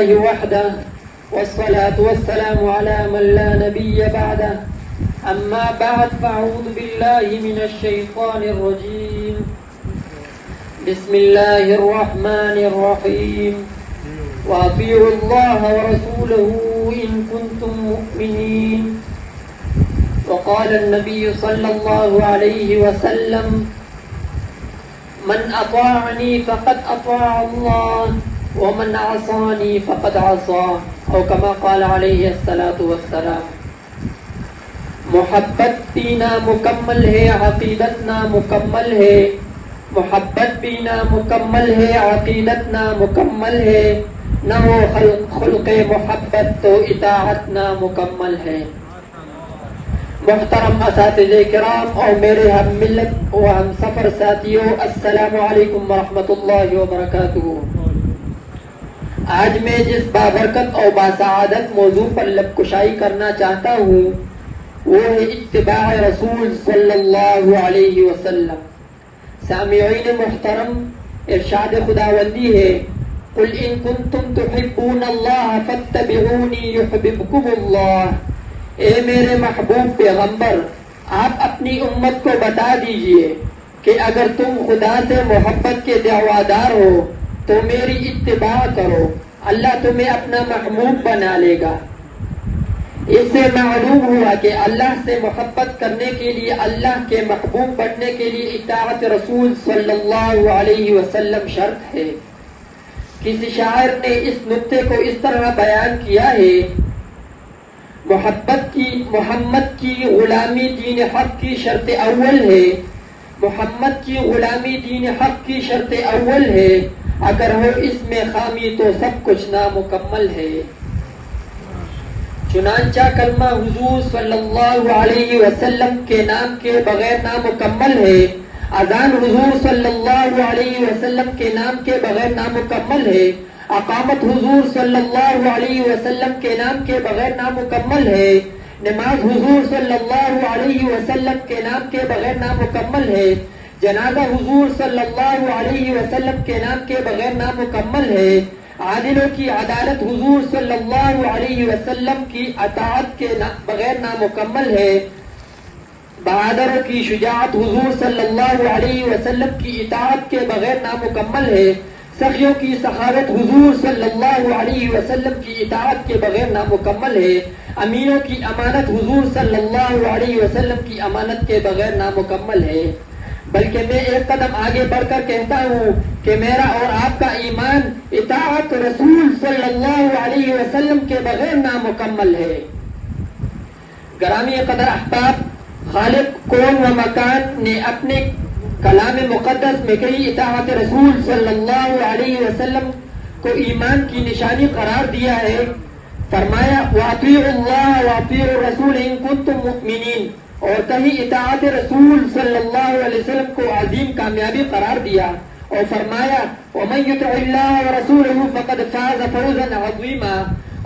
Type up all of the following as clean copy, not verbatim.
لله وحده والصلاة والسلام على من لا نبي بعده أما بعد فأعوذ بالله من الشيطان الرجيم بسم الله الرحمن الرحيم وأطيعوا الله ورسوله إن كنتم مؤمنين وقال النبي صلى الله عليه وسلم من أطاعني فقد أطاع الله ومن عصاني فقد عصاه أو كما قال عليه الصلاة والسلام. محبت پینا مکمل ہے، عقیدت نا مکمل ہے. محبت پینا مکمل ہے، عقیدت نا مکمل ہے. نہ ہو خلق محبت تو اطاعت نا مکمل ہے. محترم اساتذہ کرام اور میرے ہم ملت و ہم سفر ساتھیوں، السلام علیکم ورحمۃ اللہ وبرکاتہ. آج میں جس بابرکت اور باسعادت موضوع پر لب کشائی کرنا چاہتا ہوں وہ ہے اتباع رسول صلی اللہ علیہ وسلم. سامعین محترم، ارشاد خداوندی ہے قل ان کنتم تحبون اللہ فاتبعونی یحببکم اللہ. اے میرے محبوب پیغمبر، آپ اپنی امت کو بتا دیجئے کہ اگر تم خدا سے محبت کے دعوادار ہو تو میری اتباع کرو، اللہ تمہیں اپنا محبوب بنا لے گا. اس سے معلوم ہوا کہ اللہ سے محبت کرنے کے لیے، اللہ کے محبوب بننے کے لیے اطاعت رسول صلی اللہ علیہ وسلم شرط ہے. کسی شاعر نے اس نکتے کو اس طرح بیان کیا ہے: محمد کی غلامی دین حق کی شرط اول ہے. محمد کی غلامی دین حق کی شرط اول ہے، اگر ہو اس میں خامی تو سب کچھ نامکمل ہے. چنانچہ کلمہ حضور صلی اللہ علیہ وسلم کے نام کے بغیر نامکمل ہے. اذان حضور صلی اللہ علیہ وسلم کے نام کے بغیر نامکمل ہے. اقامت حضور صلی اللہ علیہ وسلم کے نام کے بغیر نامکمل ہے. نماز حضور صلی اللہ علیہ وسلم کے نام کے بغیر نامکمل ہے. جنازہ حضور صلی اللہ علیہ وسلم کے نام کے بغیر نامکمل ہے. عادلوں کی عدالت حضور صلی اللہ علیہ وسلم کی اطاعت کے بغیر نامکمل ہے. بہادروں کی شجاعت حضور صلی اللہ علیہ وسلم کی اطاعت کے بغیر نامکمل ہے. سخیوں کی سخاوت حضور صلی اللہ علیہ وسلم کی اطاعت کے بغیر نامکمل ہے. امینوں کی امانت حضور صلی اللہ علیہ وسلم کی امانت کے بغیر نامکمل ہے. بلکہ میں ایک قدم آگے بڑھ کر کہتا ہوں کہ میرا اور آپ کا ایمان اطاعت رسول صلی اللہ علیہ وسلم کے بغیر نامکمل ہے. گرامی قدر احباب، خالق کون و مکان نے اپنے کلام مقدس میں کئی اطاعت رسول صلی اللہ علیہ وسلم کو ایمان کی نشانی قرار دیا ہے. فرمایا وَأَطِيعُوا اللَّهَ وَأَطِيعُوا الرَّسُولَ إِن كُنتُم مُؤْمِنِينَ، اور کہیں اطاعت رسول صلی اللہ علیہ وسلم کو عظیم کامیابی قرار دیا اور فرمایا وَمَن يُطِعِ اللَّهَ وَرَسُولَهُ فَقَدْ فَازَ فَوْزًا عَظِيمًا،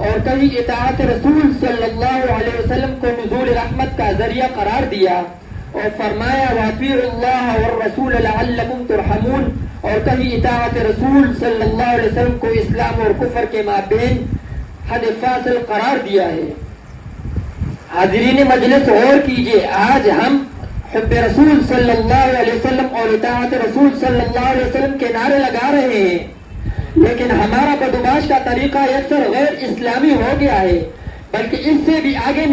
اور کہیں اطاعت رسول صلی اللہ علیہ وسلم کو نزول رحمت کا ذریعہ قرار دیا اور فرمایا وَأَطِيعُوا اللَّهَ وَالرَّسُولَ لَعَلَّكُمْ تُرْحَمُونَ، اور کہیں اطاعت رسول صلی اللہ علیہ وسلم کو اسلام اور کفر کے مابین حد فاصل قرار دیا ہے. حاضرین مجلس غور کیجئے، آج ہم حب رسول صلی اللہ علیہ وسلم اور اطاعت رسول صلی اللہ علیہ وسلم کے نعرے لگا رہے ہیں، لیکن ہمارا بدماش کا طریقہ یکسر غیر اسلامی ہو گیا ہے. بلکہ اس سے بھی آگے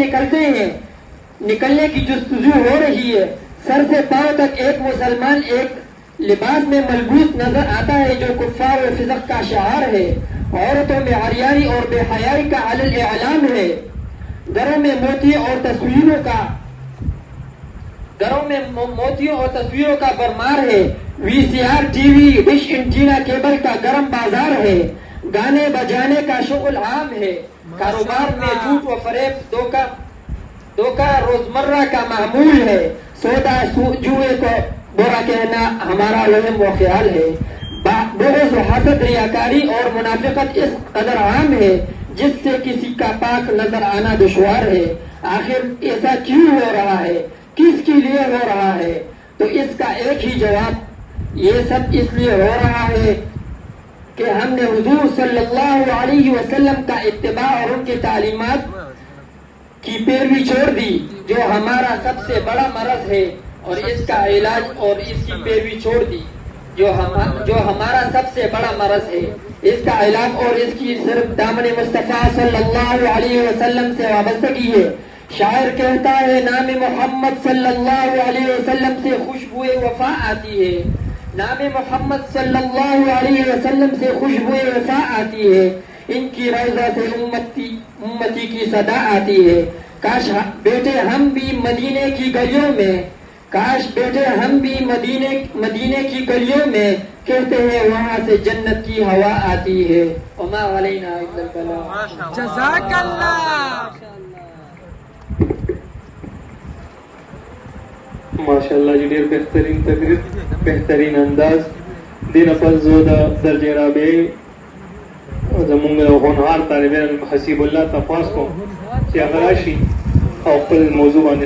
نکلنے کی جستجو ہو رہی ہے. سر سے پاؤں تک ایک مسلمان ایک لباس میں ملبوس نظر آتا ہے جو کفار و فسق کا شعار ہے. عورتوں میں عریانی اور بے حیائی کا علل اعلان ہے. گھروں میں موتیوں اور تصویروں کا برمار ہے. V C R, T V, dish antenna, cable کا گرم بازار ہے. گانے بجانے کا شغل عام ہے. کاروبار میں جھوٹ و فریب، دھوکہ روزمرہ کا معمول ہے. سودا جوئے کو برا کہنا ہمارا وہم و خیال ہے. بغض و حسد، ریاکاری اور منافقت اس قدر عام ہے جس سے کسی کا پاک نظر آنا دشوار ہے. آخر ایسا کیوں ہو رہا ہے؟ کس کے لیے ہو رہا ہے؟ تو اس کا ایک ہی جواب، یہ سب اس لیے ہو رہا ہے کہ ہم نے حضور صلی اللہ علیہ وسلم کا اتباع اور ان کی تعلیمات کی پیروی چھوڑ دی، جو ہمارا سب سے بڑا مرض ہے، اور اس کا علاج اور اس کی پیروی چھوڑ دی، جو ہمارا سب سے بڑا مرض ہے، اس کا علاج اور اس کی صرف دامن مصطفیٰ صلی اللہ علیہ وسلم سے وابستگی ہے۔ شاعر کہتا ہے نام محمد صلی اللہ علیہ وسلم سے خوشبو وفا آتی ہے، نام محمد صلی اللہ علیہ وسلم سے خوشبو وفا آتی ہے، ان کی روضہ سے امتی کی صدا آتی ہے۔ کاش بیٹے ہم بھی مدینے کی گلیوں میں، کاش بیٹے ہم بھی مدینے کی گلیوں میں، کہتے ہیں وہاں سے جنت کی ہوا آتی ہے۔ وما علینا الا البلاغ۔ جزاک اللہ۔ ماشاءاللہ جی ډیر بهترین تقریر، بهترین انداز دین پس زو د درجه رابع زمونږ هنرار طالب علم حسیب الله تپاس کوم چې هغه راشي او خپل موضوع باندې